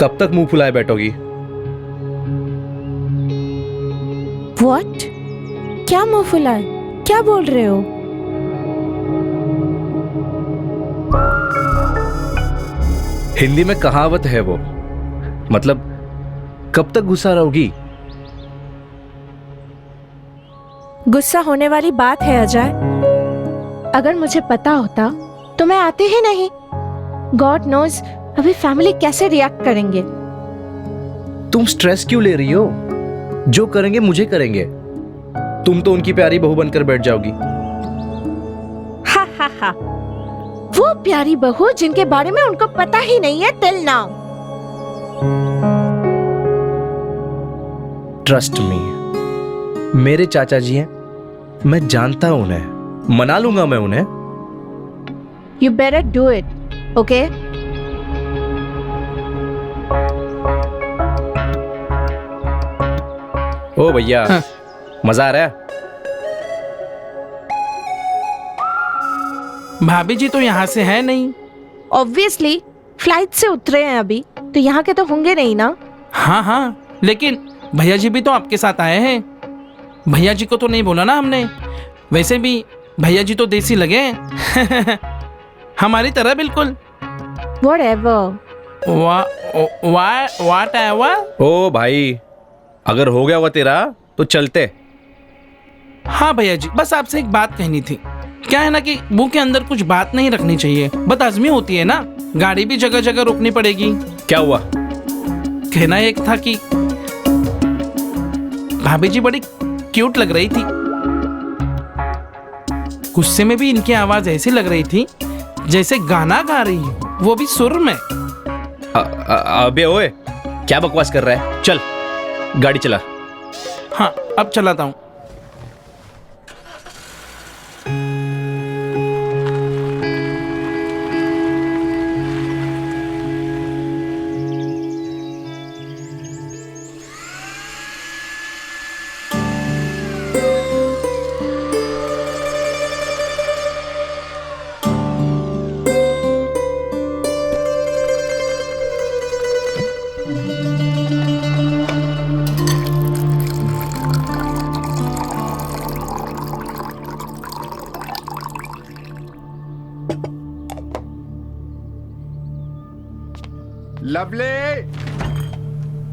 कब तक मुंह फुलाए बैठोगी? What? क्या मुंह फुलाए? क्या बोल रहे हो? हिंदी में कहावत है वो, मतलब कब तक गुस्सा रहोगी? गुस्सा होने वाली बात है अजय। अगर मुझे पता होता तो मैं आती ही नहीं। गॉड नोज अभी फैमिली कैसे रिएक्ट करेंगे। तुम स्ट्रेस क्यों ले रही हो? जो करेंगे मुझे करेंगे। तुम तो उनकी प्यारी बहू बनकर बैठ जाओगी। हा हा हा। वो प्यारी बहू जिनके बारे में उनको पता ही नहीं है टिल नाउ। ट्रस्ट मी, मेरे चाचा जी हैं, मैं जानता हूं उन्हें, मना लूंगा मैं उन्हें। You better do it, okay? ओ भैया, मजा आ रहा है? भाभी जी तो यहाँ से है नहीं। ऑब्वियसली फ्लाइट से उतरे हैं अभी, तो यहाँ के तो होंगे नहीं ना। हाँ हाँ, लेकिन भैया जी भी तो आपके साथ आए हैं। भैया जी को तो नहीं बोला ना हमने। वैसे भी भैया जी तो देसी लगे हैं। हमारी तरह बिल्कुल। Whatever. Whatever? ओ भाई, अगर हो गया हुआ तेरा तो चलते। हाँ भैया जी, बस आपसे एक बात कहनी थी। क्या है ना कि मुंह के अंदर कुछ बात नहीं रखनी चाहिए, बदहजमी होती है ना। गाड़ी भी जगह जगह रोकनी पड़ेगी। क्या हुआ? कहना एक था कि भाभी जी बड़ी क्यूट लग रही थी। गुस्से में भी इनकी आवाज ऐसी लग रही थी जैसे गाना गा रही हो, वो भी सुर में। अबे ओए, क्या बकवास कर रहा है? चल गाड़ी चला। हाँ, अब चलाता हूँ। लवली,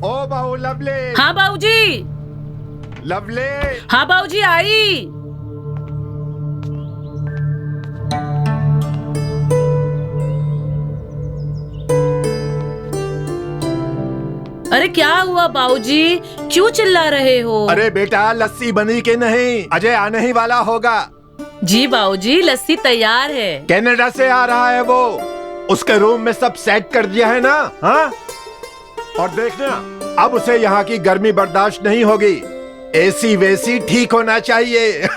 ओ बहू लवली। हाँ बाबूजी। लवली। हाँ बाबूजी आई। अरे क्या हुआ बाबूजी, क्यों चिल्ला रहे हो? अरे बेटा, लस्सी बनी के नहीं? अजय आने ही वाला होगा। जी बाबूजी, लस्सी तैयार है। कनाडा से आ रहा है वो। उसके रूम में सब सेट कर दिया है ना? हाँ? और देखना, अब उसे यहाँ की गर्मी बर्दाश्त नहीं होगी। एसी वेसी ठीक होना चाहिए।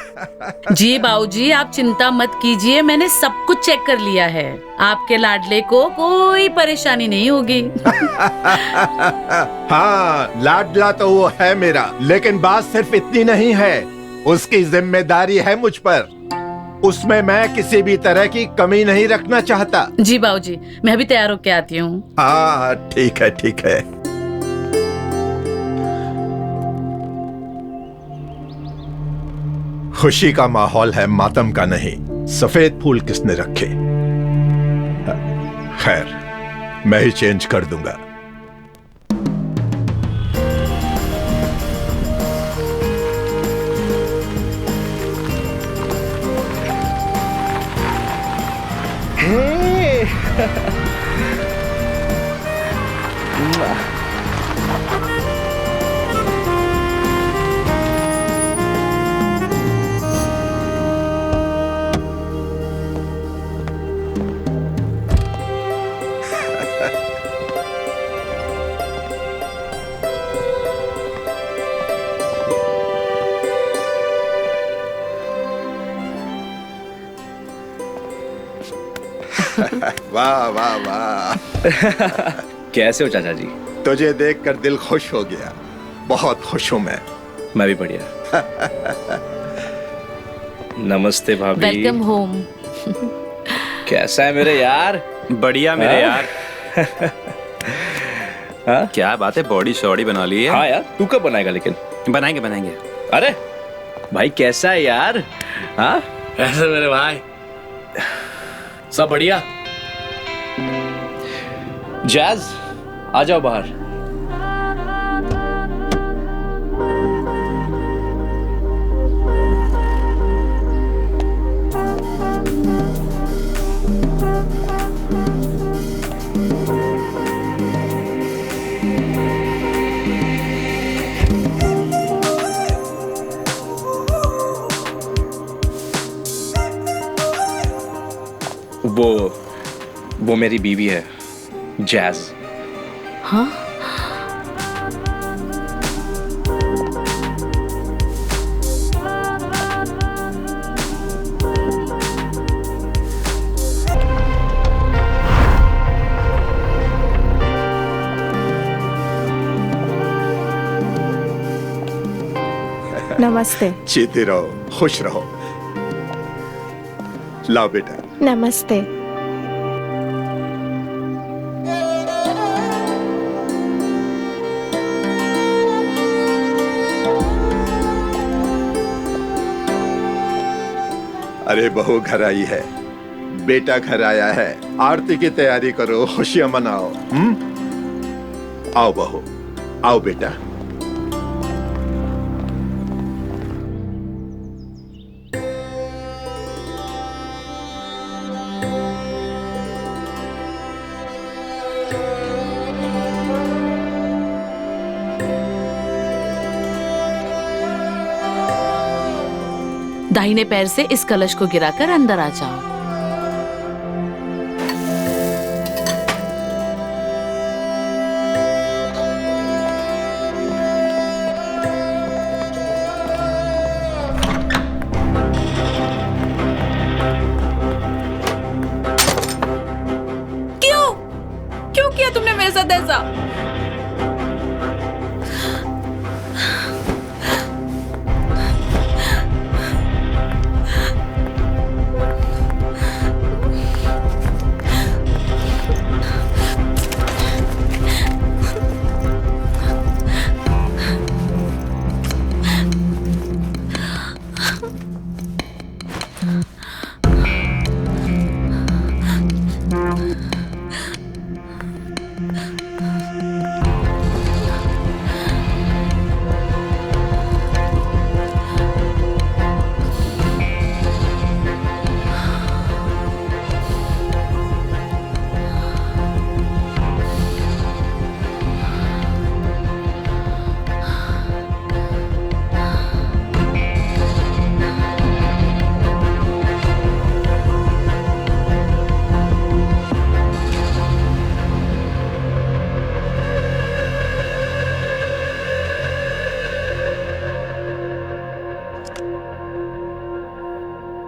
जी बाबूजी, आप चिंता मत कीजिए, मैंने सब कुछ चेक कर लिया है। आपके लाडले को कोई परेशानी नहीं होगी। हाँ, लाडला तो वो है मेरा, लेकिन बात सिर्फ इतनी नहीं है। उसकी जिम्मेदारी है मुझ पर। उसमें मैं किसी भी तरह की कमी नहीं रखना चाहता। जी बाबूजी, मैं भी तैयार होके आती हूँ। हाँ ठीक है, ठीक है। खुशी का माहौल है, मातम का नहीं। सफेद फूल किसने रखे? खैर, मैं ही चेंज कर दूंगा। वाह वाह वाह। कैसे हो चाचा जी? तुझे देखकर दिल खुश हो गया। बहुत खुश हूं मैं भी बढ़िया। नमस्ते भाभी। Welcome home. कैसा है मेरे यार? बढ़िया मेरे यार। हाँ क्या बात है, बॉडी शॉडी बना ली है। हाँ यार, तू कब बनाएगा लेकिन? बनाएंगे बनाएंगे। अरे भाई कैसा है यार? हाँ ऐसे मेरे भाई सब बढ़िया। जैज आ जाओ बाहर। वो मेरी बीवी है, जैज। हाँ, नमस्ते। जीते रहो, खुश रहो। लाओ बेटा। नमस्ते। अरे बहू घर आई है, बेटा घर आया है, आरती की तैयारी करो, खुशियां मनाओ। आओ बहू, आओ बेटा। दाहिने पैर से इस कलश को गिराकर अंदर आ जाओ। क्यों क्यों किया तुमने मेरे साथ ऐसा?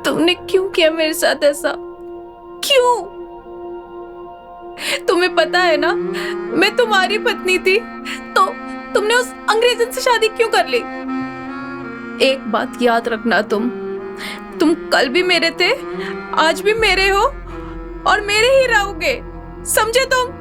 तुमने क्यों किया मेरे साथ ऐसा? क्यों? तुम्हें पता है ना, मैं तुम्हारी पत्नी थी, तो तुमने उस अंग्रेजन से शादी क्यों कर ली? एक बात याद रखना, तुम कल भी मेरे थे, आज भी मेरे हो और मेरे ही रहोगे, समझे तुम?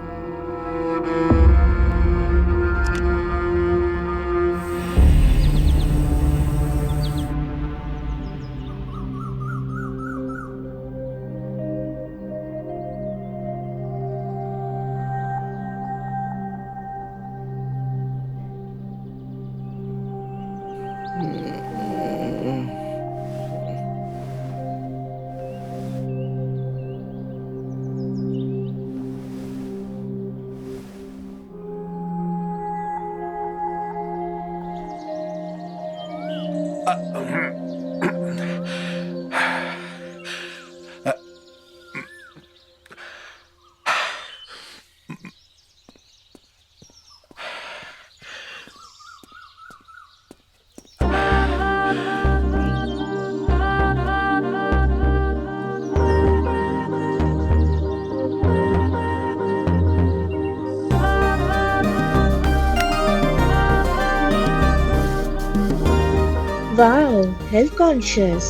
Wow, health conscious.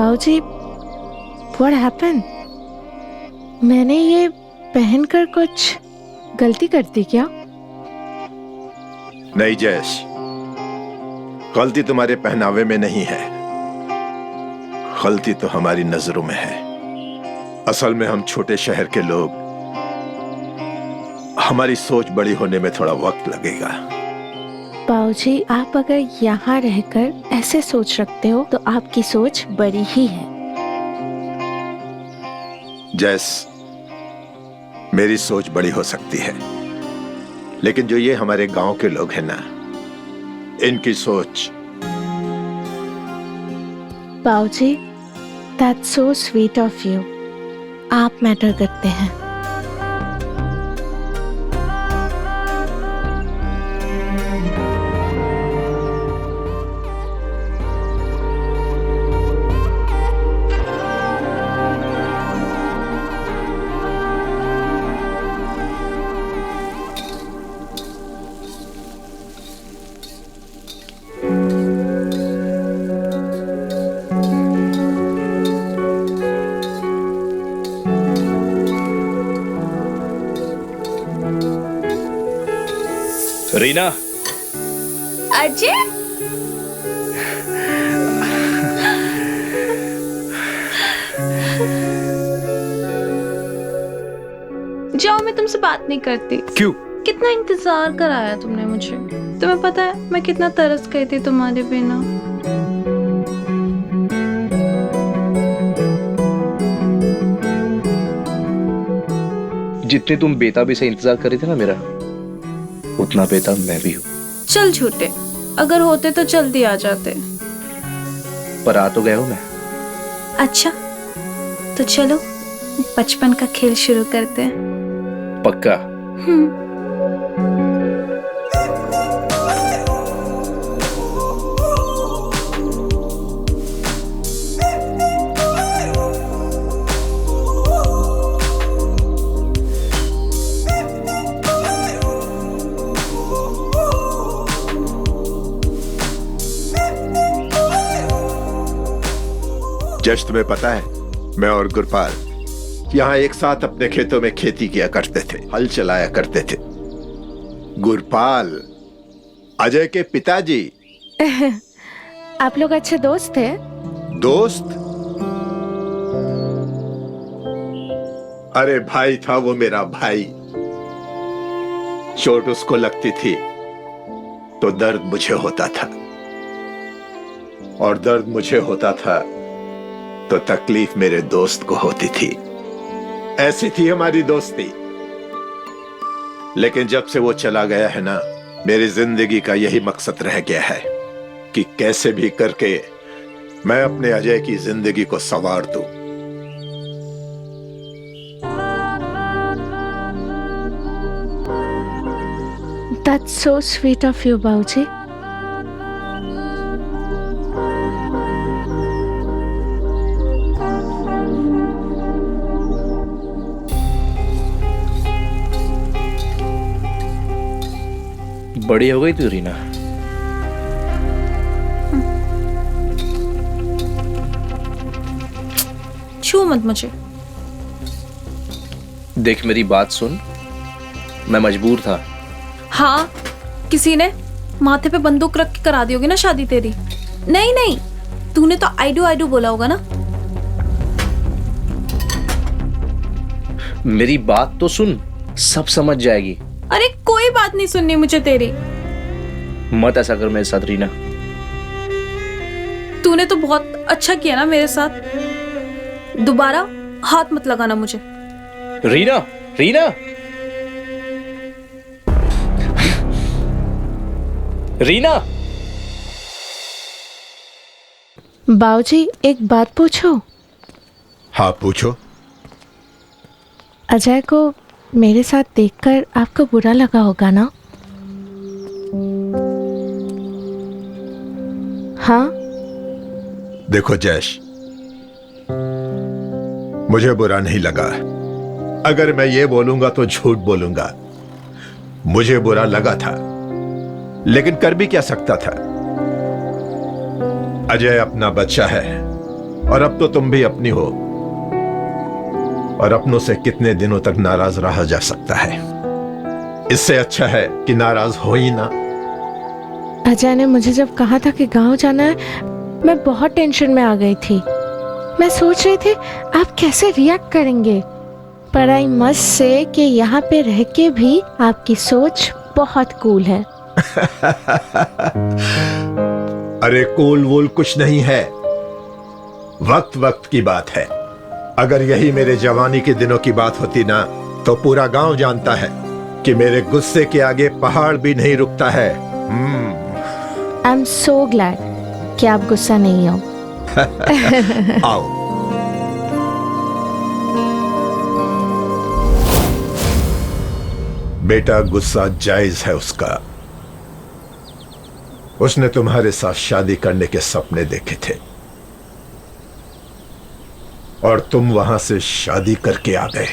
बाबूजी, what happened? मैंने ये पहनकर कुछ गलती कर दी क्या? नहीं जयेश, गलती तुम्हारे पहनावे में नहीं है, गलती तो हमारी नजरों में है। असल में हम छोटे शहर के लोग, हमारी सोच बड़ी होने में थोड़ा वक्त लगेगा। बाबूजी, आप अगर यहाँ रहकर ऐसे सोच रखते हो तो आपकी सोच बड़ी ही है। जैस, मेरी सोच बड़ी हो सकती है, लेकिन जो ये हमारे गांव के लोग हैं ना, इनकी सोच। बाबूजी, that's so sweet of you. आप मैटर करते हैं। रीना, अजय, जाओ, मैं तुमसे बात नहीं करती। क्यों? कितना इंतजार कराया तुमने मुझे। तुम्हें पता है मैं कितना तरस गई थी तुम्हारे बिना। जितने तुम बेताबी से इंतजार कर रही थी ना मेरा, उतना बेताब मैं भी हूँ। चल झूठे, अगर होते तो जल्दी आ जाते। पर आ तो गए हो मैं। अच्छा, तो चलो बचपन का खेल शुरू करते हैं। पक्का? जश, तुम्हें पता है, मैं और गुरपाल यहाँ एक साथ अपने खेतों में खेती किया करते थे, हल चलाया करते थे। गुरपाल अजय के पिताजी। आप लोग अच्छे दोस्त थे? दोस्त? अरे भाई था वो, मेरा भाई। चोट उसको लगती थी तो दर्द मुझे होता था, और दर्द मुझे होता था तो तकलीफ मेरे दोस्त को होती थी। ऐसी थी हमारी दोस्ती। लेकिन जब से वो चला गया है ना, मेरी जिंदगी का यही मकसद रह गया है कि कैसे भी करके मैं अपने अजय की जिंदगी को संवार दूं। That's so sweet of you, बाबूजी। बड़ी हो गई तू रीना। छू मत मुझे। देख, मेरी बात सुन, मैं मजबूर था। हाँ, किसी ने माथे पे बंदूक रख के करा दी होगी ना शादी तेरी। नहीं नहीं, तूने तो आई डू बोला होगा ना। मेरी बात तो सुन, सब समझ जाएगी। अरे कोई बात नहीं सुननी मुझे तेरी। मत ऐसा कर मेरे साथ रीना। तूने तो बहुत अच्छा किया ना मेरे साथ। दोबारा हाथ मत लगाना मुझे। रीना, रीना, रीना। बाबूजी, एक बात पूछो? हाँ पूछो। अजय को मेरे साथ देखकर आपको बुरा लगा होगा ना? हाँ? देखो जैश, मुझे बुरा नहीं लगा। अगर मैं ये बोलूंगा तो झूठ बोलूंगा। मुझे बुरा लगा था, लेकिन कर भी क्या सकता था। अजय अपना बच्चा है, और अब तो तुम भी अपनी हो, और अपनों से कितने दिनों तक नाराज रहा जा सकता है। इससे अच्छा है कि नाराज हो ही ना। अजय ने मुझे जब कहा था कि गांव जाना है, मैं बहुत टेंशन में आ गई थी। मैं सोच रही थी आप कैसे रिएक्ट करेंगे, पर आई मस्ट से कि यहाँ पे रह के भी आपकी सोच बहुत कूल है। अरे कूल वूल कुछ नहीं है, वक्त वक्त की बात है। अगर यही मेरे जवानी के दिनों की बात होती ना, तो पूरा गांव जानता है कि मेरे गुस्से के आगे पहाड़ भी नहीं रुकता है। आई एम सो ग्लैड कि आप गुस्सा नहीं हो। आओ। बेटा, गुस्सा जायज है उसका। उसने तुम्हारे साथ शादी करने के सपने देखे थे और तुम वहां से शादी करके आ गए।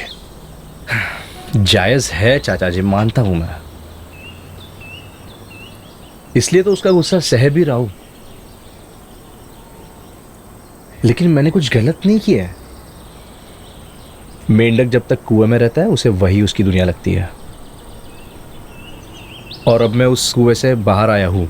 जायज है चाचा जी, मानता हूं मैं, इसलिए तो उसका गुस्सा सह भी रहा हूं। लेकिन मैंने कुछ गलत नहीं किया है। मेंढक जब तक कुएं में रहता है उसे वही उसकी दुनिया लगती है, और अब मैं उस कुएं से बाहर आया हूं।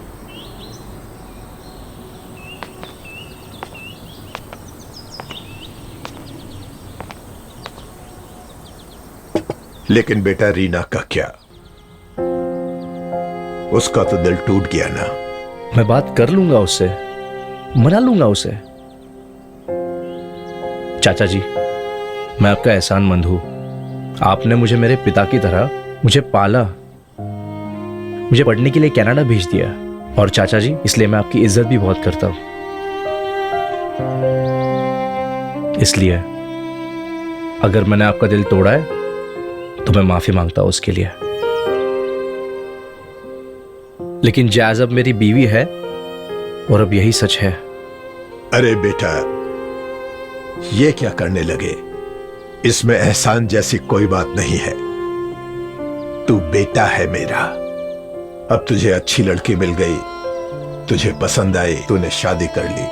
लेकिन बेटा, रीना का क्या? उसका तो दिल टूट गया ना। मैं बात कर लूंगा उससे, मना लूंगा उसे। चाचा जी, मैं आपका एहसानमंद हूं। आपने मुझे मेरे पिता की तरह मुझे पाला, मुझे पढ़ने के लिए कनाडा भेज दिया, और चाचा जी इसलिए मैं आपकी इज्जत भी बहुत करता हूं। इसलिए अगर मैंने आपका दिल तोड़ा है तो मैं माफी मांगता हूं उसके लिए। लेकिन जैज अब मेरी बीवी है, और अब यही सच है। अरे बेटा, ये क्या करने लगे? इसमें एहसान जैसी कोई बात नहीं है। तू बेटा है मेरा। अब तुझे अच्छी लड़की मिल गई, तुझे पसंद आई, तूने शादी कर ली,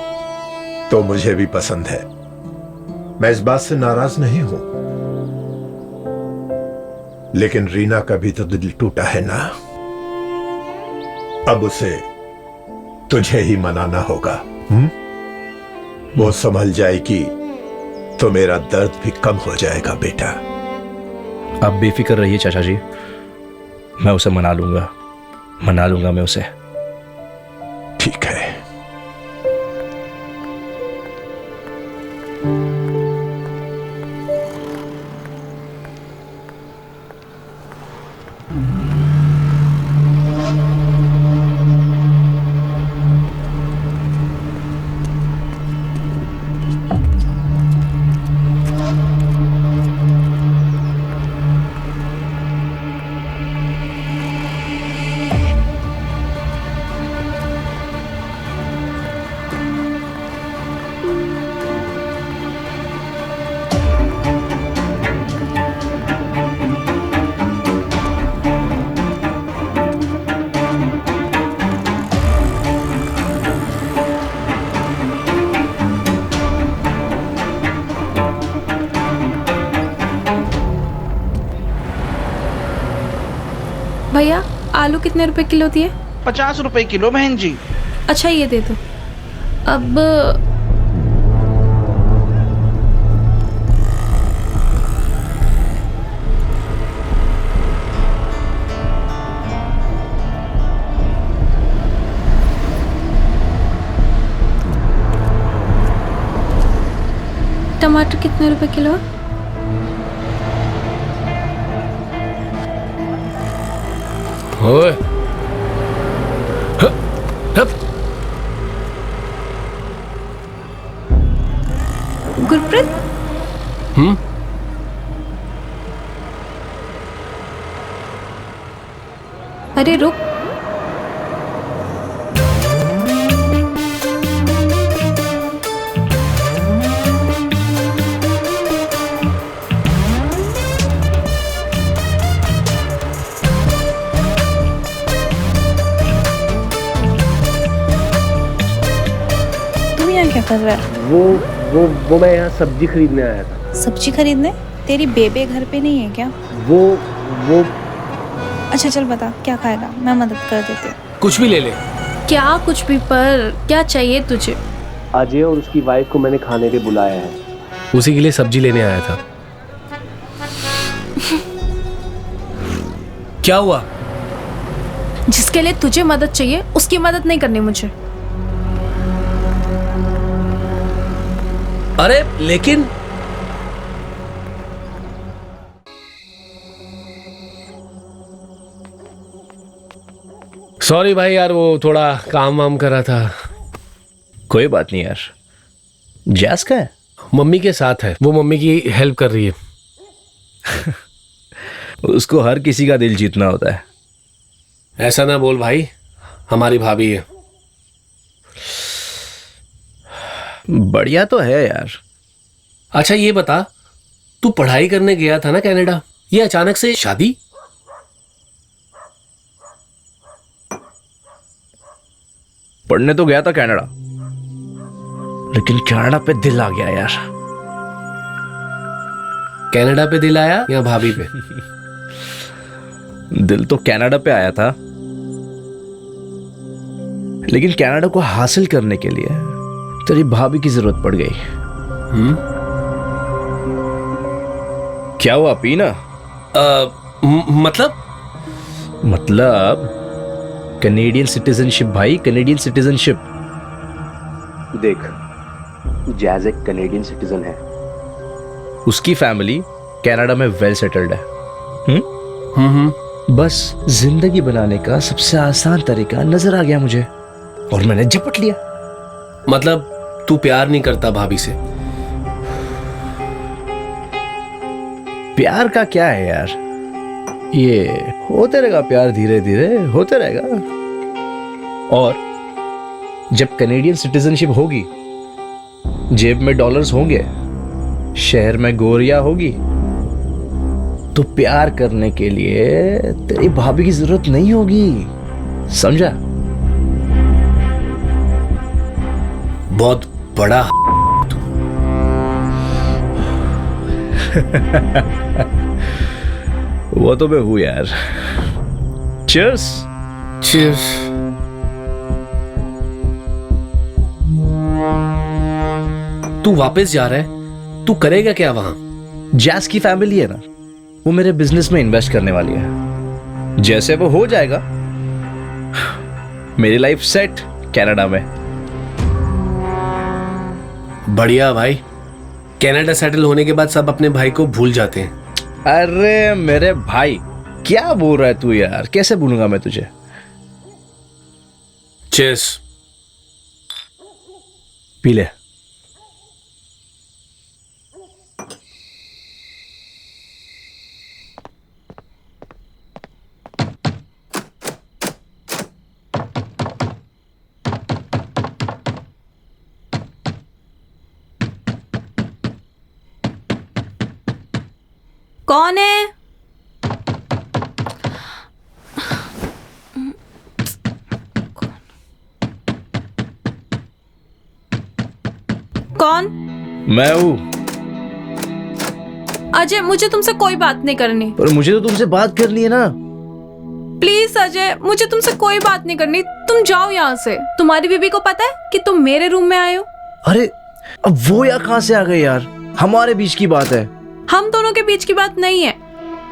तो मुझे भी पसंद है। मैं इस बात से नाराज नहीं हूं। लेकिन रीना का भी तो दिल टूटा है ना। अब उसे तुझे ही मनाना होगा। वो संभल जाएगी तो मेरा दर्द भी कम हो जाएगा बेटा। आप बेफिक्र रहिए चाचा जी, मैं उसे मना लूंगा मैं उसे। ठीक है। भैया, आलू कितने रुपए किलो दिए? 50 रुपए किलो बहन जी। अच्छा, ये दे दो। अब टमाटर कितने रुपए किलो? ओए, गुरप्रीत, अरे रुक। तुम यहाँ क्या कर रहा है? वो वो मैं यहाँ सब्जी खरीदने आया था। सब्जी खरीदने? तेरी बेबे घर पे नहीं है क्या? वो अच्छा चल बता क्या खाएगा, मैं मदद कर देती हूँ। कुछ भी ले ले। क्या कुछ भी, पर क्या चाहिए तुझे? अजय और उसकी वाइफ को मैंने खाने पे बुलाया है। उसी के लिए सब्जी लेने आया था। क्या हुआ? जिसके लिए तुझे मदद चाहिए उसकी मदद नहीं करनी मुझे। अरे लेकिन सॉरी भाई यार, वो थोड़ा काम वाम कर रहा था। कोई बात नहीं यार। जैस का है? मम्मी के साथ है, वो मम्मी की हेल्प कर रही है। उसको हर किसी का दिल जीतना होता है। ऐसा ना बोल भाई, हमारी भाभी है। बढ़िया तो है यार। अच्छा ये बता, तू पढ़ाई करने गया था ना कनाडा, ये अचानक से शादी? पढ़ने तो गया था कनाडा, लेकिन कनाडा पे दिल आ गया यार। कनाडा पे दिल आया या भाभी पे? दिल तो कनाडा पे आया था, लेकिन कनाडा को हासिल करने के लिए तेरी भाभी की जरूरत पड़ गई। क्या हुआ, पीना? मतलब कनेडियन सिटीजनशिप भाई, कनेडियन सिटीजनशिप। देख, जैज एक कनेडियन सिटीजन है। उसकी फैमिली कनाडा में वेल सेटल्ड है। बस जिंदगी बनाने का सबसे आसान तरीका नजर आ गया मुझे और मैंने झपट लिया। मतलब तू प्यार नहीं करता भाभी से? प्यार का क्या है यार, ये होते रहेगा प्यार, धीरे धीरे होते रहेगा। और जब कनेडियन सिटीजनशिप होगी, जेब में डॉलर्स होंगे, शहर में गोरियां होगी, तो प्यार करने के लिए तेरी भाभी की जरूरत नहीं होगी। समझा? बहुत बड़ा तू। वो तो मैं हूं यार। चीयर्स। चीयर्स। तू वापस जा रहा है, तू करेगा क्या वहां? जैस की फैमिली है ना, वो मेरे बिजनेस में इन्वेस्ट करने वाली है। जैसे वो हो जाएगा, मेरी लाइफ सेट कनाडा में। बढ़िया भाई, कनाडा सेटल होने के बाद सब अपने भाई को भूल जाते हैं। अरे मेरे भाई, क्या बोल रहा है तू यार? कैसे भूलूंगा मैं तुझे? चीयर्स। पी ले। कौन है? कौन? मैं हूं। अजय, मुझे तुमसे कोई बात नहीं करनी। पर मुझे तो तुमसे बात करनी है ना। प्लीज अजय, मुझे तुमसे कोई बात नहीं करनी। तुम जाओ यहाँ से। तुम्हारी बीबी को पता है कि तुम मेरे रूम में आए हो? अरे अब वो यहाँ कहाँ से आ गए यार? हमारे बीच की बात है। हम दोनों के बीच की बात नहीं है।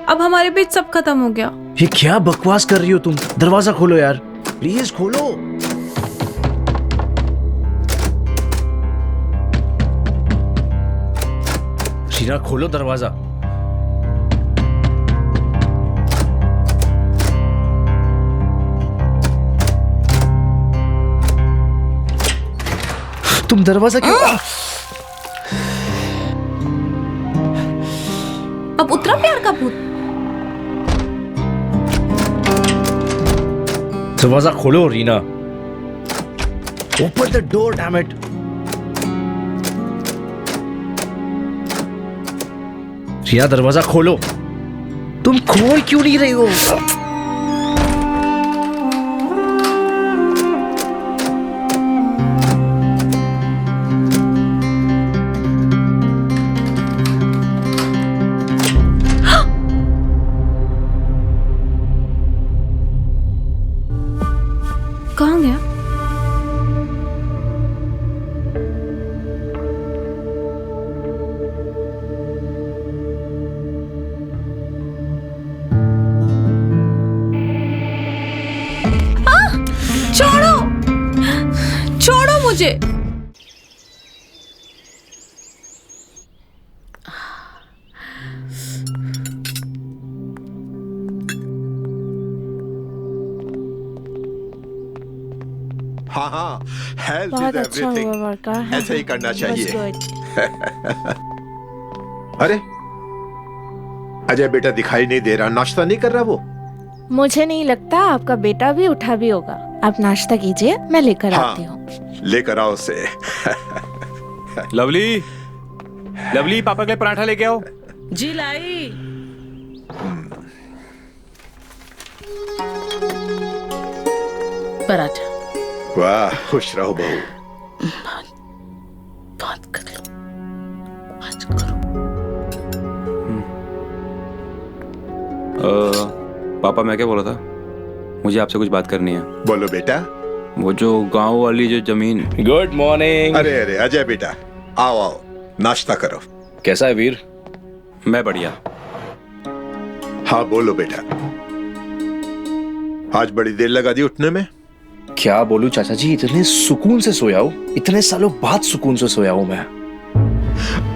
अब हमारे बीच सब खत्म हो गया। ये क्या बकवास कर रही हो तुम? दरवाजा खोलो यार, प्लीज खोलो। रीना, खोलो दरवाजा। तुम दरवाजा क्यों? अब उतरा प्यार का भूत। दरवाजा खोलो Reena. Open the door, damn it. Reena, दरवाजा खोलो। तुम खोल क्यों नहीं रही हो? कहाँ गया? छोड़ो, छोड़ो मुझे। हाँ हाँ, हेल्थ बहुत इज अच्छा हुआ एवरीथिंग। वर्का। ऐसे ही करना चाहिए। It was good. अरे अजय बेटा दिखाई नहीं दे रहा, नाश्ता नहीं कर रहा वो? मुझे नहीं लगता आपका बेटा भी उठा भी होगा। आप नाश्ता कीजिए, मैं लेकर आती हूँ। लेकर आओ उसे। लवली, लवली पापा के लिए पराठा लेके आओ। जी लाई। पराठा। वाह, खुश रहो बहू। बात कर लो, बात करो। पापा मैं क्या बोला था, मुझे आपसे कुछ बात करनी है। बोलो बेटा। वो जो गांव वाली जो जमीन। Good morning. अरे अरे अजय बेटा, आओ आओ, नाश्ता करो। कैसा है वीर? मैं बढ़िया। हाँ बोलो बेटा। आज बड़ी देर लगा दी उठने में। क्या बोलूं चाचा जी, इतने सुकून से सोया हूं, इतने सालों बाद सुकून से सोया हूं मैं।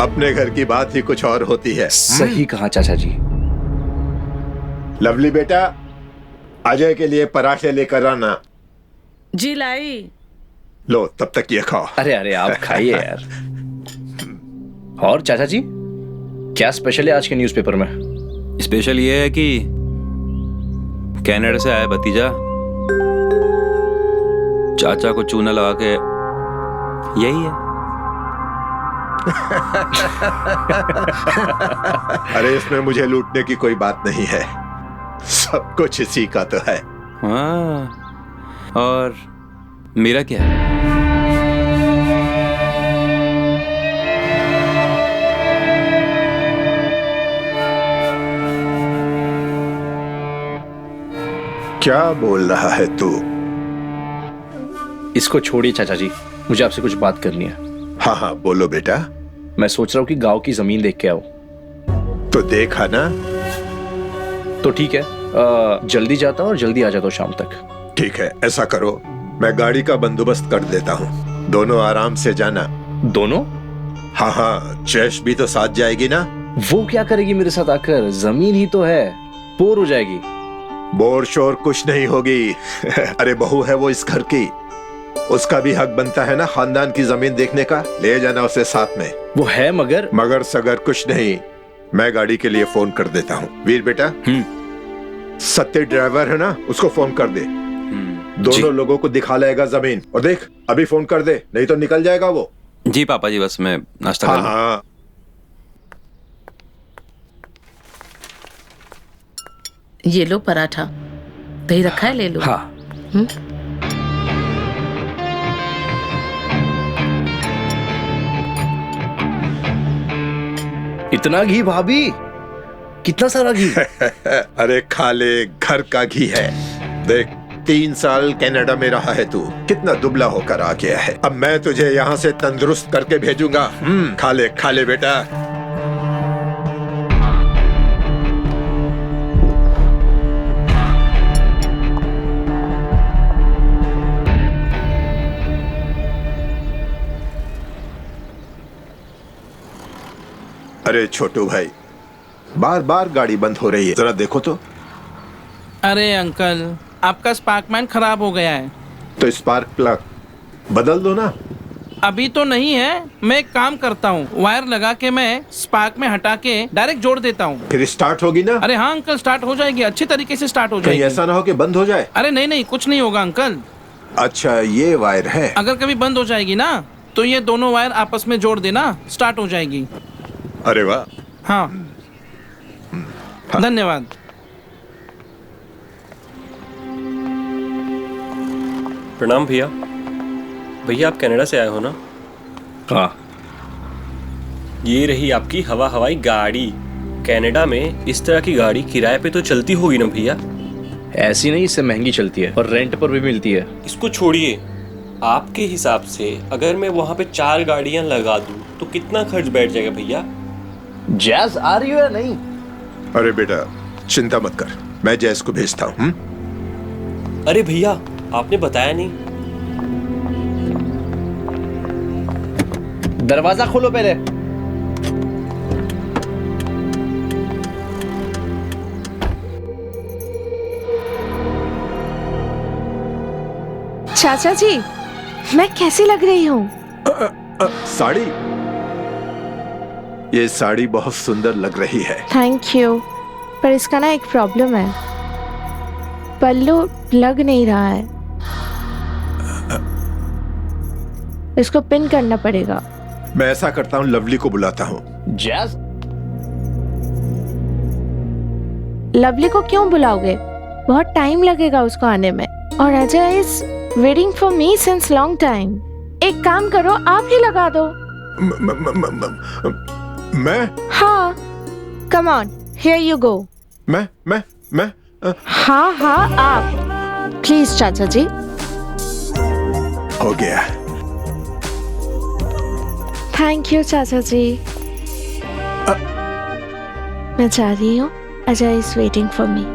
अपने घर की बात ही कुछ और होती है। सही कहा चाचा जी। लवली बेटा, अजय के लिए पराठे लेकर आना। जी लाई। लो तब तक ये खाओ। अरे अरे आप खाइए यार। और चाचा जी, क्या स्पेशल है आज के न्यूज़पेपर में? स्पेशल ये है कि कनाडा से आया भतीजा, चाचा को चूना लगा के, यही है। अरे इसमें मुझे लूटने की कोई बात नहीं है, सब कुछ इसी का तो है। हाँ, और मेरा क्या है? क्या बोल रहा है तू? इसको छोड़िए चाचा जी, मुझे आपसे कुछ बात करनी है। हाँ हाँ बोलो बेटा। मैं सोच रहा हूँ कि गांव की जमीन देख के आओ। तो देखा ना। तो ठीक है, जल्दी जाता हूँ और जल्दी आ जाता हूँ शाम तक। ठीक है, ऐसा करो, मैं गाड़ी का बंदोबस्त कर देता हूँ, दोनों आराम से जाना। दोनों? हाँ हाँ, जैश भी तो साथ जाएगी ना। वो क्या करेगी मेरे साथ आकर? जमीन ही तो है, बोर हो जाएगी। बोर शोर कुछ नहीं होगी। अरे बहू है वो इस घर की, उसका भी हक बनता है ना खानदान की जमीन देखने का। ले जाना उसे साथ में। वो है मगर सगर कुछ नहीं, मैं गाड़ी के लिए फोन कर देता हूँ। वीर बेटा, सत्य ड्राइवर है ना, उसको फोन कर दे। दोनों लोगों को दिखा लेगा जमीन। और देख, अभी फोन कर दे, नहीं तो निकल जाएगा वो। जी पापा जी, बस मैं नाश्ता कर लूं। हाँ। ये लो पराठा, दही रखा है, ले लो। हाँ। इतना घी भाभी? कितना सारा घी? अरे खा ले, घर का घी है। देख, 3 साल कनाडा में रहा है तू, कितना दुबला होकर आ गया है। अब मैं तुझे यहाँ से तंदुरुस्त करके भेजूंगा। खा ले बेटा। अरे छोटू भाई, बार बार गाड़ी बंद हो रही है, जरा देखो तो। अरे अंकल, आपका स्पार्कमैन खराब हो गया है। तो स्पार्क प्लग बदल दो ना। अभी तो नहीं है, मैं एक काम करता हूँ, वायर लगा के मैं स्पार्क में हटा के डायरेक्ट जोड़ देता हूँ। फिर स्टार्ट होगी ना? अरे हाँ अंकल, स्टार्ट हो जाएगी, अच्छी तरीके से स्टार्ट हो कहीं जाएगी। ऐसा ना हो कि बंद हो जाए। अरे नहीं नहीं, कुछ नहीं होगा अंकल। अच्छा, ये वायर है। अगर कभी बंद हो जाएगी ना, तो ये दोनों वायर आपस में जोड़ देना, स्टार्ट हो जाएगी। अरे वाह। हाँ, धन्यवाद। प्रणाम भैया। भैया आप कनाडा से आए हो ना? हाँ। ये रही आपकी हवाई गाड़ी। कनाडा में इस तरह की गाड़ी किराए पे तो चलती होगी ना भैया? ऐसी नहीं, इससे महंगी चलती है और रेंट पर भी मिलती है। इसको छोड़िए, आपके हिसाब से अगर मैं वहाँ पे 4 गाड़ियाँ लगा दूँ तो कितना खर्च बैठ जाएगा भैया? जैज आ रही हो या नहीं? अरे बेटा चिंता मत कर, मैं जैस को भेजता हूँ। अरे भैया आपने बताया नहीं। दरवाजा खोलो पहले। चाचा जी, मैं कैसी लग रही हूँ? साड़ी, ये साड़ी बहुत सुंदर लग रही है। थैंक यू, पर इसका ना एक प्रॉब्लम है, पल्लू लग नहीं रहा है, इसको पिन करना पड़ेगा। मैं ऐसा करता हूँ, लवली को बुलाता हूँ। जैज, लवली को क्यों बुलाओगे? बहुत टाइम लगेगा उसको आने में, और Ajay is waiting for me since long time. एक काम करो, आप ही लगा दो। मैं? हाँ, come on, here you go. मैं हाँ हाँ आप, प्लीज चाचा जी। हो गया। थैंक यू चाचा जी। मैं जा रही हूँ, Ajay is waiting for me.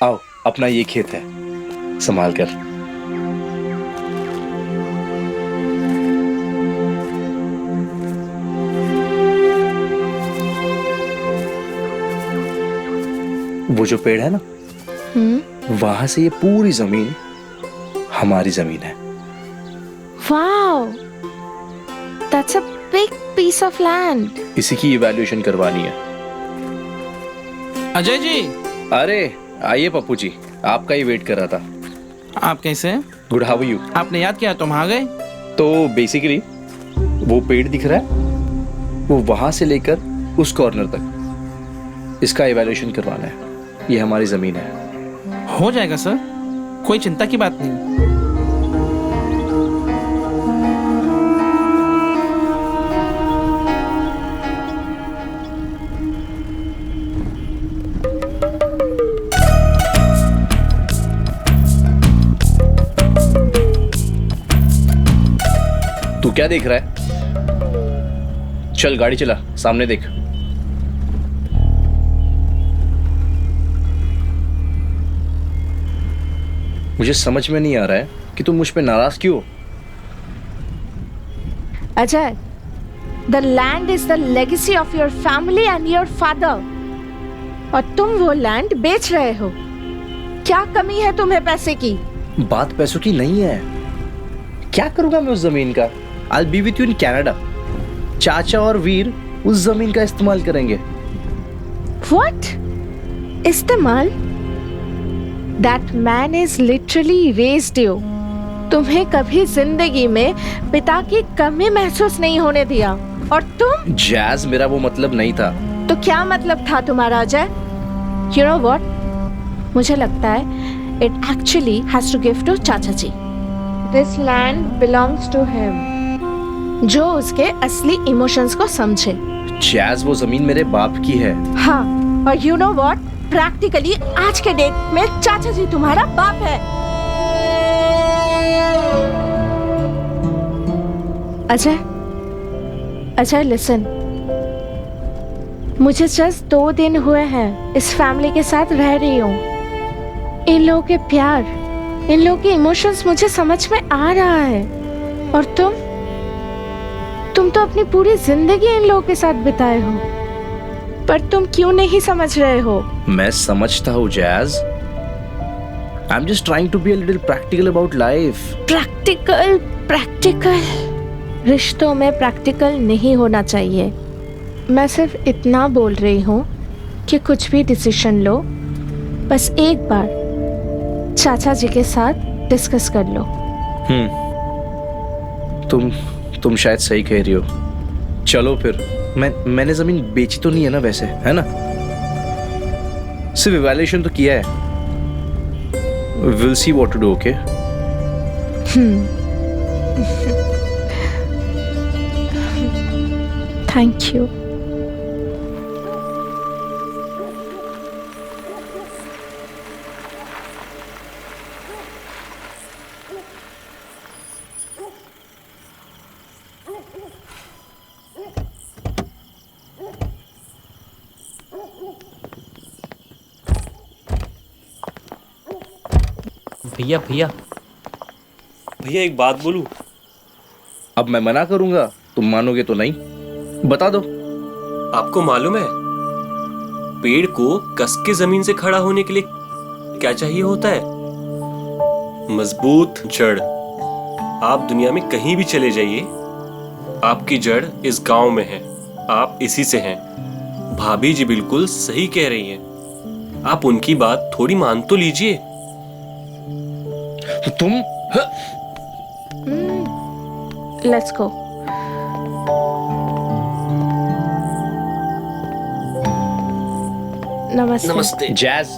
आओ, अपना ये खेत है, संभाल कर। वो जो पेड़ है ना, वहां से ये पूरी जमीन हमारी जमीन है। Wow, that's a big piece of land. इसी की इवैल्यूएशन करवानी है। अजय जी, अरे आइए पप्पू जी, आपका ही वेट कर रहा था। आप कैसे हैं? Good, how are you? आपने याद किया तो हम आ गए। तो बेसिकली वो पेड़ दिख रहा है, वो वहां से लेकर उस कॉर्नर तक, इसका इवैल्यूएशन करवाना है। ये हमारी जमीन है। हो जाएगा सर, कोई चिंता की बात नहीं। तू क्या देख रहा है? चल गाड़ी चला, सामने देख। मुझे समझ में नहीं आ रहा है कि तुम मुझ पे नाराज क्यों? Ajay, the land is the legacy of your family and your father, और तुम वो लैंड बेच रहे हो। क्या कमी है तुम्हें पैसे की? बात पैसों की नहीं है। क्या करूंगा मैं उस जमीन का? I'll be with you in Canada. चाचा और वीर उस जमीन का इस्तेमाल करेंगे। What? इस्तेमाल? That man is literally raised you. तुम्हें कभी जिंदगी में पिता की कमी महसूस नहीं होने दिया, और तुम? जैज, मेरा वो मतलब नहीं था। तो क्या मतलब था तुम्हारा अजय? You know what? मुझे लगता है it actually has to give to चाचा जी. This land belongs to him. जो उसके असली इमोशंस को समझे। जैज, वो जमीन मेरे बाप की है। हाँ, और you know what? प्रैक्टिकली आज के डेट में चाचा जी तुम्हारा बाप है। अजय, अजय लिसन, मुझे जस्ट 2 दिन हुए हैं इस फैमिली के साथ रह रही हूँ। इन लोगों के प्यार, इन लोगों के इमोशंस मुझे समझ में आ रहा है, और तुम तो अपनी पूरी जिंदगी इन लोगों के साथ बिताए हो, पर तुम क्यों नहीं समझ रहे हो? मैं समझता हूँ jazz. I'm just trying to be a little practical about life. Practical? रिश्तों में प्रैक्टिकल नहीं होना चाहिए। मैं सिर्फ इतना बोल रही हूँ कि कुछ भी डिसीजन लो, बस एक बार चाचा जी के साथ डिस्कस कर लो। तुम शायद सही कह रही हो। चलो फिर, मैंने जमीन बेची तो नहीं है ना वैसे, है ना? सिर्फ इवैल्यूएशन तो किया है। Will see what to do, okay? Thank you. भैया भैया भैया एक बात बोलूं? अब मैं मना करूंगा, तुम मानोगे तो नहीं। बता दो। आपको मालूम है पेड़ को कस के जमीन से खड़ा होने के लिए क्या चाहिए होता है? मजबूत जड़। आप दुनिया में कहीं भी चले जाइए, आपकी जड़ इस गांव में है, आप इसी से हैं। भाभी जी बिल्कुल सही कह रही हैं। आप उनकी बात थोड़ी मान तो लीजिए। तुम लेट्स गो। नमस्ते। नमस्ते। जैज,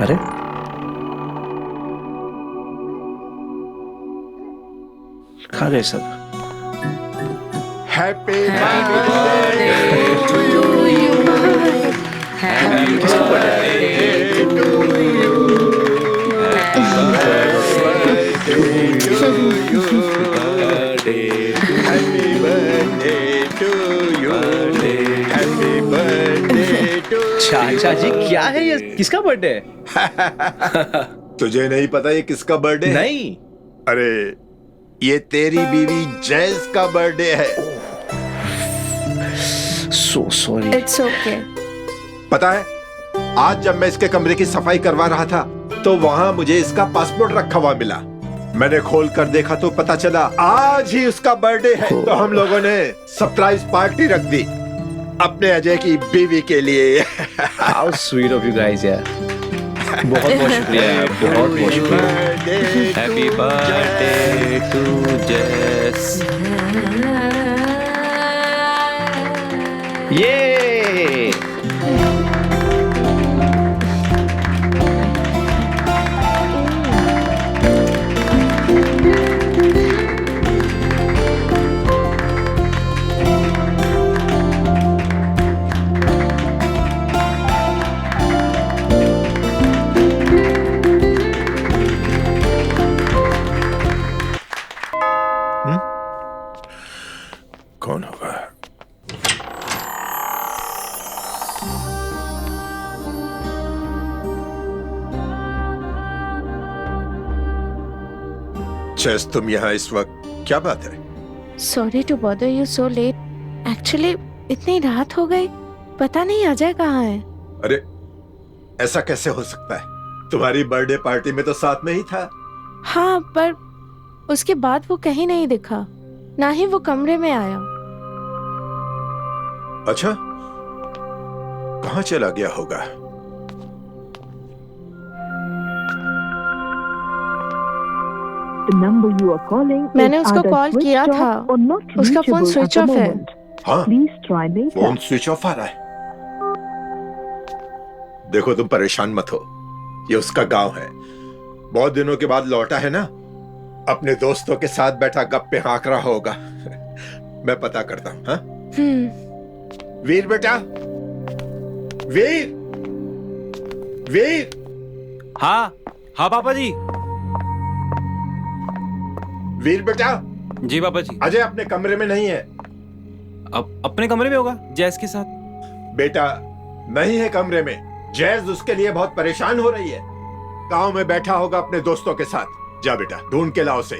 अरे कहाँ गए सब? Happy birthday to you, happy birthday to you, happy birthday to you, happy birthday to. चाचा जी क्या है ये? किसका बर्थडे है? तुझे नहीं पता ये किसका बर्थडे है? नहीं। अरे ये तेरी बीवी जैज का बर्थडे है। So sorry. It's okay. पता है, आज जब मैं इसके कमरे की सफाई करवा रहा था तो वहां मुझे इसका पासपोर्ट रखा हुआ मिला। मैंने खोल कर देखा तो पता चला आज ही उसका बर्थडे है। तो हम लोगों ने सरप्राइज पार्टी रख दी अपने अजय की बीवी के लिए। How sweet of you guys यार। बहुत बहुत शुक्रिया यार, बहुत बहुत शुक्रिया। हैप्पी बर्थडे टू जेस। ये कौन होगा? चेस, तुम यहाँ इस वक्त, क्या बात है? Sorry to bother you so late. Actually इतनी रात हो गई, पता नहीं अजय कहाँ है। अरे ऐसा कैसे हो सकता है? तुम्हारी बर्थडे पार्टी में तो साथ में ही था। हाँ, पर उसके बाद वो कहीं नहीं दिखा, ना ही वो कमरे में आया। अच्छा, कहाँ चला गया होगा? मैंने उसको कॉल किया था, उसका फोन स्विच ऑफ है। हाँ, फोन स्विच ऑफ आ रहा है। देखो तुम परेशान मत हो, ये उसका गांव है, बहुत दिनों के बाद लौटा है ना, अपने दोस्तों के साथ बैठा गप्पे हाँक रहा होगा। मैं पता करता हूँ। हाँ? वीर बेटा, वीर, वीर। हाँ हाँ पापा जी। वीर बेटा। जी पापा जी। अजय अपने कमरे में नहीं है। अब अपने कमरे में होगा जैस के साथ? बेटा नहीं है कमरे में, जैज उसके लिए बहुत परेशान हो रही है। गांव में बैठा होगा अपने दोस्तों के साथ। जा बेटा, ढूंढ के लाओ उसे।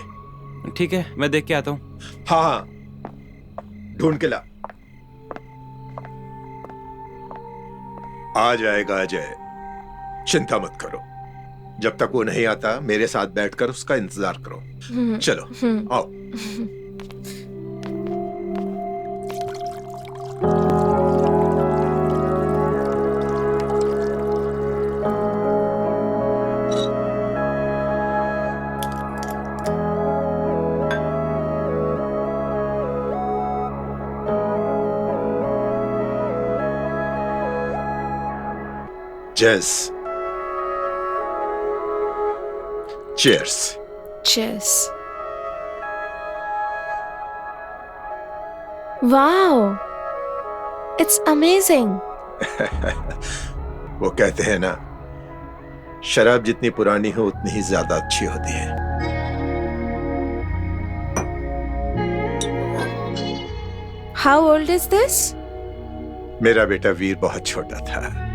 ठीक है, मैं देख के आता हूँ। हाँ हाँ, ढूंढ के ला। आ जाएगा अजय, चिंता मत करो। जब तक वो नहीं आता मेरे साथ बैठकर उसका इंतजार करो। चलो आओ। Jazz. Cheers. Cheers. Wow. It's amazing. वो कहते हैं ना, शराब जितनी पुरानी हो उतनी ही ज्यादा अच्छी होती है। How old is this? मेरा बेटा वीर बहुत छोटा था,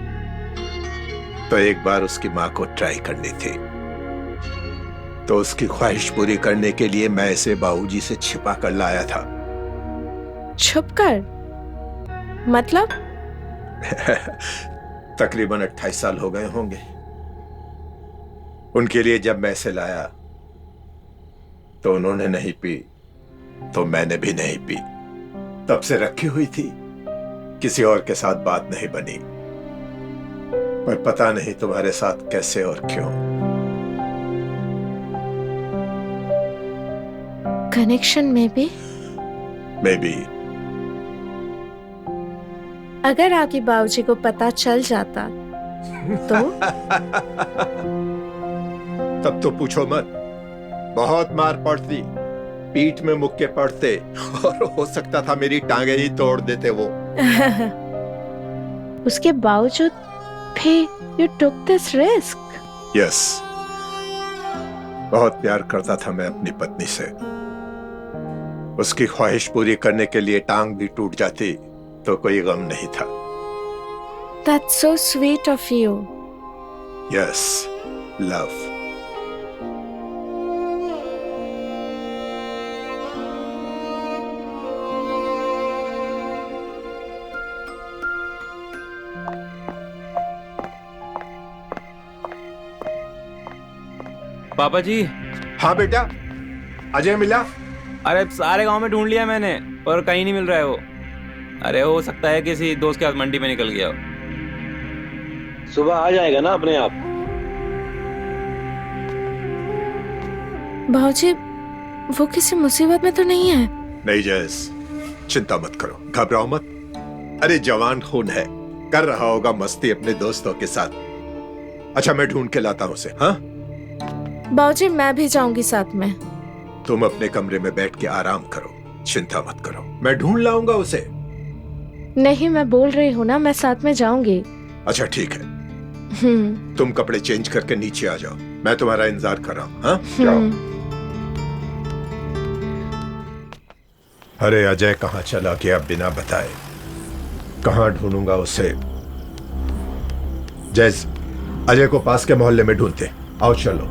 तो एक बार उसकी माँ को ट्राई करनी थी, तो उसकी ख्वाहिश पूरी करने के लिए मैं इसे बाबूजी से छिपा कर लाया था। छुपकर? मतलब? तकरीबन 28 साल हो गए होंगे। उनके लिए जब मैं इसे लाया तो उन्होंने नहीं पी, तो मैंने भी नहीं पी। तब से रखी हुई थी, किसी और के साथ बात नहीं बनी। पर पता नहीं तुम्हारे साथ कैसे और क्यों। कनेक्शन में भी? अगर आपके बाबूजी को पता चल जाता तो? तब तो पूछो मत, बहुत मार पड़ती, पीठ में मुक्के पड़ते और हो सकता था मेरी टांगे ही तोड़ देते वो। उसके बावजूद भी you took this risk. Yes. बहुत प्यार करता था मैं अपनी पत्नी से। उसकी ख्वाहिश पूरी करने के लिए टांग भी टूट जाती तो कोई गम नहीं था। That's so sweet of you. Yes, love. पापा जी। हाँ बेटा, अजय मिला? अरे सारे गांव में ढूंढ लिया मैंने, पर कहीं नहीं मिल रहा है वो। अरे हो सकता है किसी दोस्त के साथ मंडी में निकल गया हो। सुबह आ जाएगा ना अपने आप। बाबूजी, वो किसी मुसीबत में तो नहीं है? नहीं जैस, चिंता मत करो, घबराओ मत। अरे जवान खून है, कर रहा होगा मस्ती अपने दोस्तों के साथ। अच्छा मैं ढूंढ के लाता हूँ उसे। हाँ बाबूजी, मैं भी जाऊंगी साथ में। तुम अपने कमरे में बैठ के आराम करो, चिंता मत करो, मैं ढूंढ लाऊंगा उसे। नहीं, मैं बोल रही हूँ ना, मैं साथ में जाऊंगी। अच्छा ठीक है, तुम कपड़े चेंज करके नीचे आ जाओ, मैं तुम्हारा इंतजार कर रहा हूँ। हाँ जाओ। अरे अजय कहाँ चला गया बिना बताए? कहाँ ढूंढूंगा उसे? जैस, अजय को पास के मोहल्ले में ढूंढते। आओ चलो।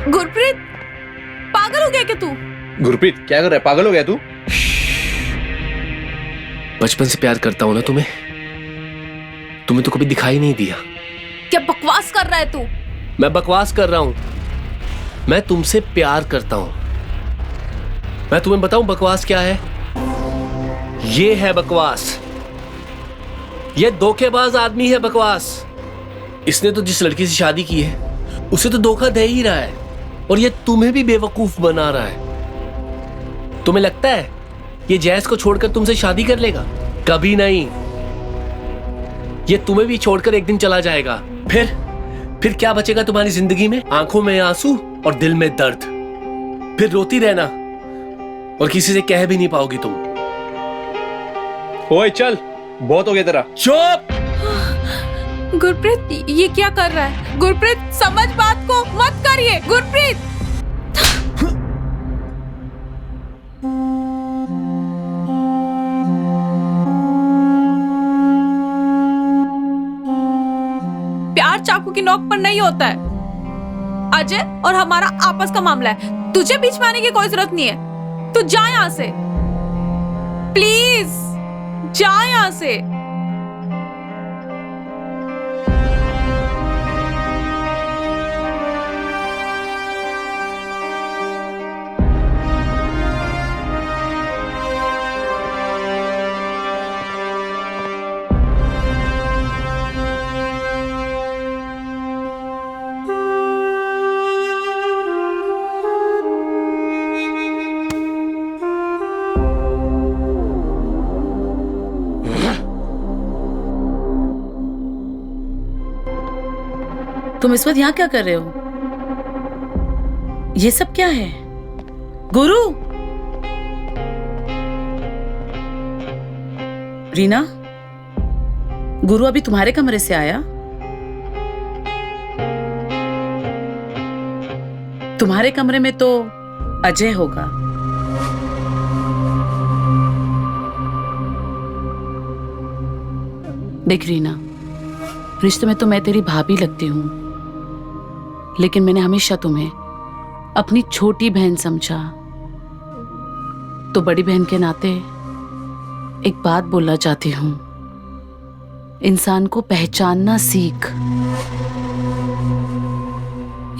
गुरप्रीत, पागल हो गया क्या तू? गुरप्रीत क्या कर रहा है? पागल हो गया तू? बचपन से प्यार करता हूं ना तुम्हें तो कभी दिखाई नहीं दिया। क्या बकवास कर रहा है तू? मैं बकवास कर रहा हूं? मैं तुमसे प्यार करता हूं। मैं तुम्हें बताऊं बकवास क्या है? ये है बकवास। ये धोखेबाज आदमी है बकवास। इसने तो जिस लड़की से शादी की है उसे तो धोखा दे ही रहा है, और ये तुम्हें भी बेवकूफ बना रहा है। तुम्हें लगता है ये जैस को छोड़कर तुमसे शादी कर लेगा? कभी नहीं। ये तुम्हें भी छोड़कर एक दिन चला जाएगा। फिर क्या बचेगा तुम्हारी जिंदगी में? आंखों में आंसू और दिल में दर्द। फिर रोती रहना और किसी से कह भी नहीं पाओगी तुम। ओए चल, बहुत हो गया तेरा। चुप। गुरप्रीत, ये क्या कर रहा है? गुरप्रीत, समझ बात को, मत करिए गुरप्रीत। प्यार चाकू की नोक पर नहीं होता है। अजय और हमारा आपस का मामला है, तुझे बीच में आने की कोई जरूरत नहीं है। तू जा यहां से, प्लीज जा यहां से। तुम इस वक्त यहाँ क्या कर रहे हो? ये सब क्या है? गुरु, रीना, गुरु अभी तुम्हारे कमरे से आया? तुम्हारे कमरे में तो अजय होगा। देख रीना, रिश्ते में तो मैं तेरी भाभी लगती हूँ, लेकिन मैंने हमेशा तुम्हें अपनी छोटी बहन समझा। तो बड़ी बहन के नाते एक बात बोलना चाहती हूँ, इंसान को पहचानना सीख।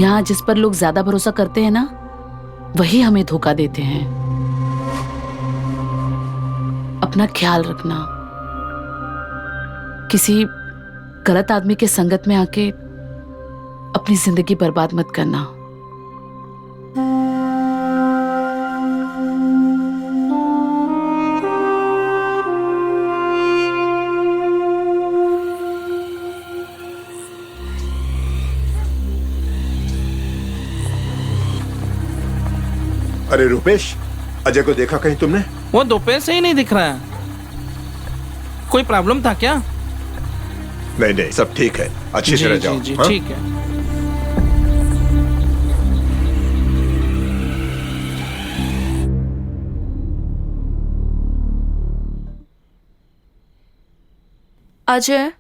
यहाँ जिस पर लोग ज्यादा भरोसा करते हैं ना, वही हमें धोखा देते हैं। अपना ख्याल रखना, किसी गलत आदमी के संगत में आके अपनी जिंदगी बर्बाद मत करना। अरे रूपेश, अजय को देखा कहीं तुमने? वो दोपहर से ही नहीं दिख रहा है। कोई प्रॉब्लम था क्या? नहीं नहीं, सब ठीक है, अच्छी तरह जाओ। जी, हाँ? ठीक है। अजय,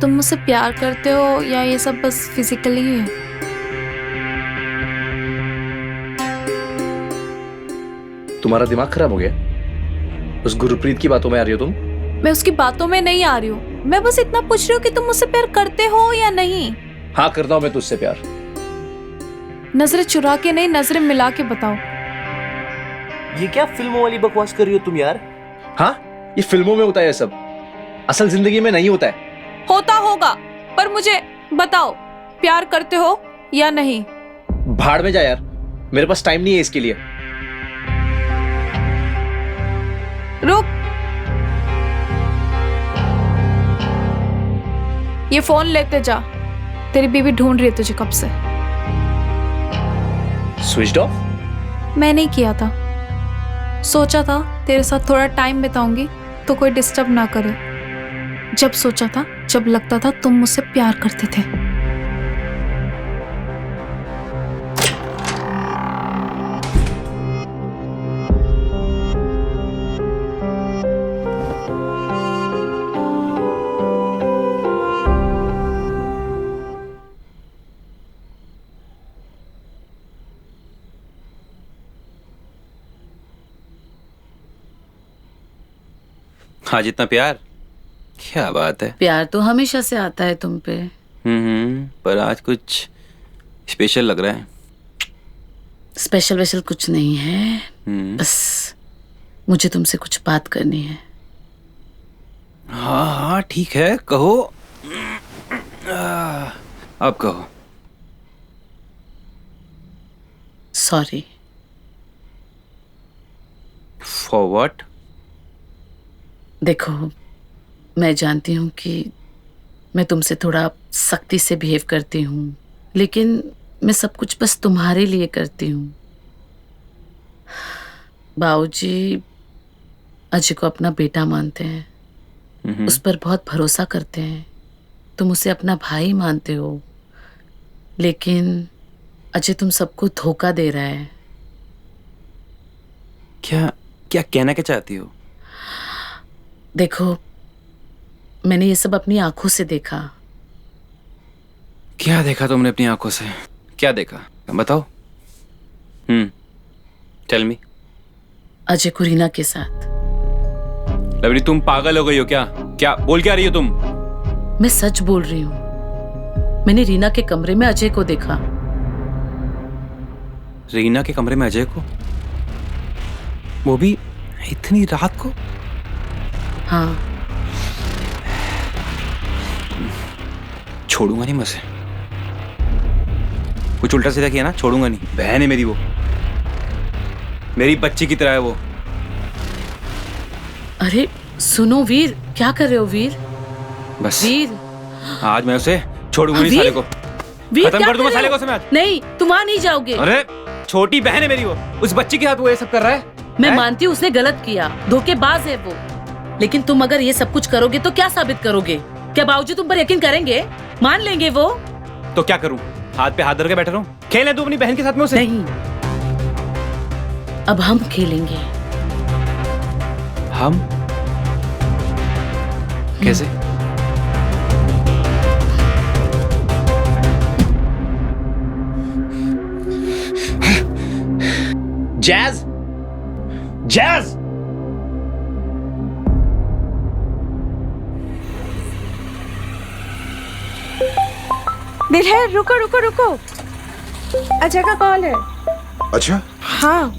तुम मुझसे प्यार करते हो या ये सब बस फिजिकली है? तुम्हारा दिमाग खराब हो गया? उस गुरप्रीत की बातों में आ रही हो तुम? मैं उसकी बातों में नहीं आ रही हूँ, मैं बस इतना पूछ रही हूँ कि तुम मुझसे प्यार करते हो या नहीं। हाँ, करता हूँ मैं तुझसे प्यार। नजरें चुरा के नहीं, नजरें मिला के बताओ। ये क्या फिल्मों वाली बकवास कर रही हो तुम यार? हाँ, ये फिल्मों में होता है सब, असल जिंदगी में नहीं होता है। होता होगा, पर मुझे बताओ, प्यार करते हो या नहीं? भाड़ में जा यार, मेरे पास टाइम नहीं है इसके लिए। रुक, ये फोन लेते जा, तेरी बीवी ढूंढ रही है तुझे कब से। Switched off? मैं नहीं किया था, सोचा था तेरे साथ थोड़ा टाइम बिताऊंगी तो कोई डिस्टर्ब ना करे। जब सोचा था, जब लगता था तुम मुझसे प्यार करते थे। आज इतना प्यार, क्या बात है। प्यार तो हमेशा से आता है तुम पे। पर आज कुछ स्पेशल लग रहा है। स्पेशल वेशल कुछ नहीं है, बस मुझे तुमसे कुछ बात करनी है। हाँ हाँ ठीक है, कहो। अब कहो। सॉरी। For what? देखो, मैं जानती हूँ कि मैं तुमसे थोड़ा सख्ती से बिहेव करती हूँ, लेकिन मैं सब कुछ बस तुम्हारे लिए करती हूँ। बाबूजी अजय को अपना बेटा मानते हैं, उस पर बहुत भरोसा करते हैं। तुम उसे अपना भाई मानते हो, लेकिन अजय तुम सबको धोखा दे रहा है। क्या क्या कहना क्या चाहती हो? देखो, मैंने ये सब अपनी आंखों से देखा। क्या देखा तुमने अपनी आंखों से? क्या देखा बताओ। Tell me. अजय को रीना के साथ। लवली तुम पागल हो गई हो क्या? क्या बोल क्या रही हो तुम? मैं सच बोल रही हूँ। मैंने रीना के कमरे में अजय को देखा। रीना के कमरे में अजय को? वो भी इतनी रात को? हाँ। छोड़ूंगा नहीं मैं उसे। कुछ उल्टा सीधा किया ना, छोड़ूंगा नहीं। बहन है मेरी, वो मेरी बच्ची की तरह है वो। अरे सुनो वीर, क्या कर रहे हो वीर? बस वीर, आज मैं उसे छोड़ूंगा नहीं, साले को वीर खत्म कर दूंगा साले को उसे मैं। नहीं, तुम वहां नहीं जाओगे। अरे छोटी बहन है मेरी वो, उस बच्ची के साथ वो ये सब कर रहा है। मैं मानती हूँ उसने गलत किया, धोखेबाज है वो, लेकिन तुम अगर ये सब कुछ करोगे तो क्या साबित करोगे? क्या बाबूजी तुम पर यकीन करेंगे? मान लेंगे वो? तो क्या करूं? हाथ पे हाथ धर के बैठा रहूं? खेलने दूं अपनी बहन के साथ में उसे? नहीं, अब हम खेलेंगे। हम? कैसे? जैज, जैज, दिलहर रुको रुको रुको, अजय का कॉल है। अच्छा, हाँ।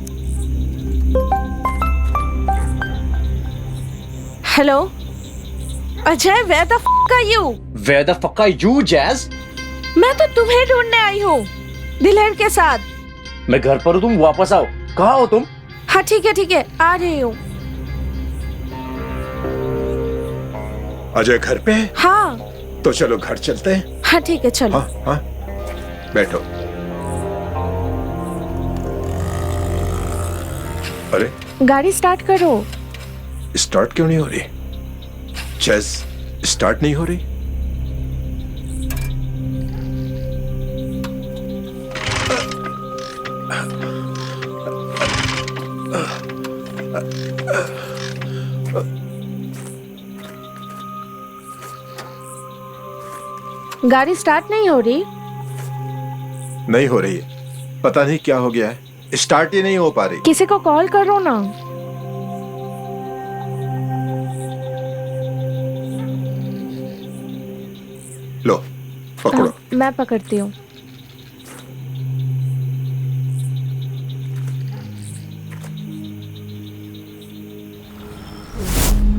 Hello Ajay, where the fuck are you? Where the fuck are you, Jazz? मैं तो तुम्हें ढूंढने आई हूँ, दिलहर के साथ। मैं घर पर हूँ, तुम वापस आओ। कहाँ हो तुम? हाँ ठीक है, आ रही हूँ। अजय घर पे है? हाँ। तो चलो घर चलते हैं। हाँ ठीक है, चलो। हाँ हाँ, बैठो। अरे गाड़ी स्टार्ट करो। स्टार्ट क्यों नहीं हो रही? चेस स्टार्ट नहीं हो रही? गाड़ी स्टार्ट नहीं हो रही? नहीं हो रही है, पता नहीं क्या हो गया है, स्टार्ट ही नहीं हो पा रही। किसी को कॉल करो ना। लो पकड़ो। मैं पकड़ती हूँ।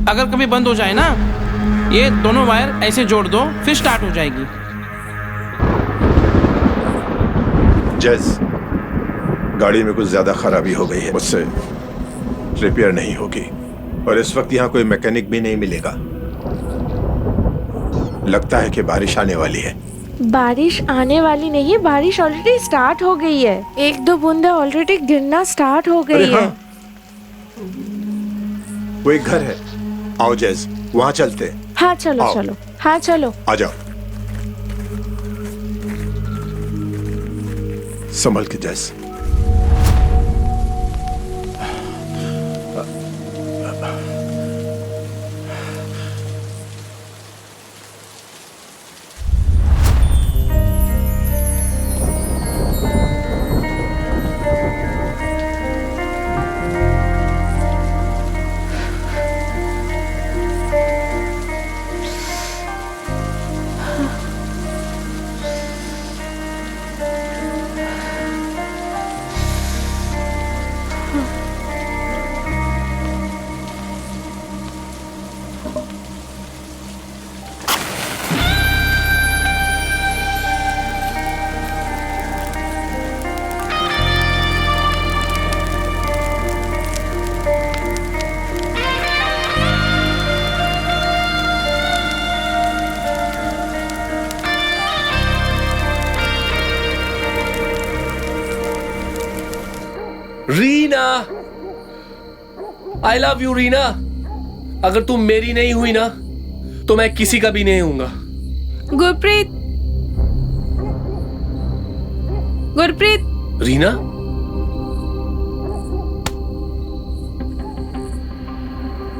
अगर कभी बंद हो जाए ना, ये दोनों वायर ऐसे जोड़ दो, फिर स्टार्ट हो जाएगी। जैस, गाड़ी में कुछ ज्यादा खराबी हो गई है, मुझसे रिपेयर नहीं होगी, और इस वक्त यहाँ कोई मैकेनिक भी नहीं मिलेगा। लगता है कि बारिश आने वाली है। बारिश आने वाली नहीं, बारिश ऑलरेडी स्टार्ट हो गई है। एक दो बूंदे ऑलरेडी गिरना स्टार्ट हो गई है। वो एक घर है, आओ जैस वहाँ चलते हैं। हाँ चलो आओ। चलो, हाँ चलो। आ जाओ, संभल के जैस। I love you Reena. अगर तुम मेरी नहीं हुई ना तो मैं किसी का भी नहीं हूंगा। गुरप्रीत, गुरप्रीत, रीना,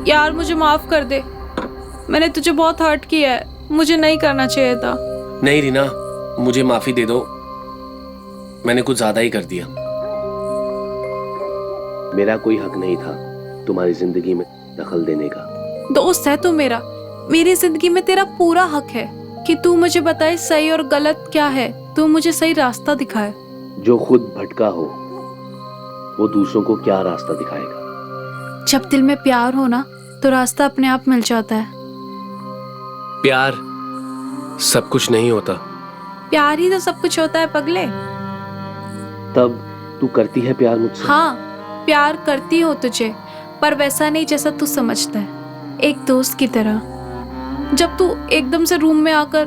यार मुझे माफ कर दे। मैंने तुझे बहुत हर्ट किया है, मुझे नहीं करना चाहिए था। नहीं रीना, मुझे माफी दे दो, मैंने कुछ ज्यादा ही कर दिया। मेरा कोई हक नहीं था तुम्हारी जिंदगी में दखल देने का। दोस्त है तू मेरा, मेरी जिंदगी में तेरा पूरा हक है कि तू मुझे बताए सही और गलत क्या है, तू मुझे सही रास्ता दिखाए। जो खुद भटका हो वो दूसरों को क्या रास्ता दिखाएगा। जब दिल में प्यार हो ना तो रास्ता अपने आप मिल जाता है। प्यार सब कुछ नहीं होता। प्यार ही तो सब कुछ होता है पगले। तब तू करती है प्यार मुझसे? हाँ, प्यार करती हो तुझे, पर वैसा नहीं जैसा तू समझता है, एक दोस्त की तरह। जब तू एकदम से रूम में आकर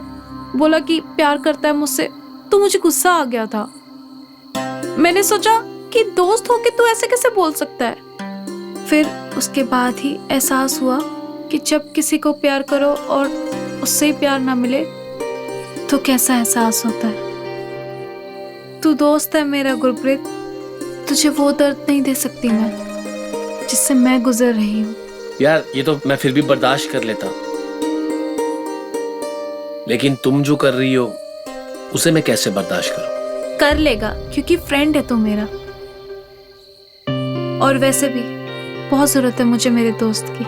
बोला कि प्यार करता है मुझसे, तो मुझे गुस्सा आ गया था। मैंने सोचा कि दोस्त हो के तू ऐसे कैसे बोल सकता है। फिर उसके बाद ही एहसास हुआ कि जब किसी को प्यार करो और उससे ही प्यार ना मिले तो कैसा एहसास होता है। तू दोस्त है मेरा गुरप्रीत, तुझे वो दर्द नहीं दे सकती मैं जिससे मैं गुजर रही हूँ। यार ये तो मैं फिर भी बर्दाश्त कर लेता, लेकिन तुम जो कर रही हो उसे मैं कैसे बर्दाश्त करूं? कर लेगा क्योंकि फ्रेंड है तू मेरा। और वैसे भी बहुत जरूरत है मुझे मेरे दोस्त की।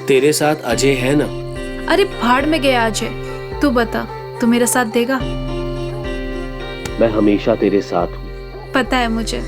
तेरे साथ अजय है ना? अरे भाड़ में गया अजय, तू बता, तू मेरा साथ देगा? मैं हमेशा तेरे साथ हूँ। पता है मुझे।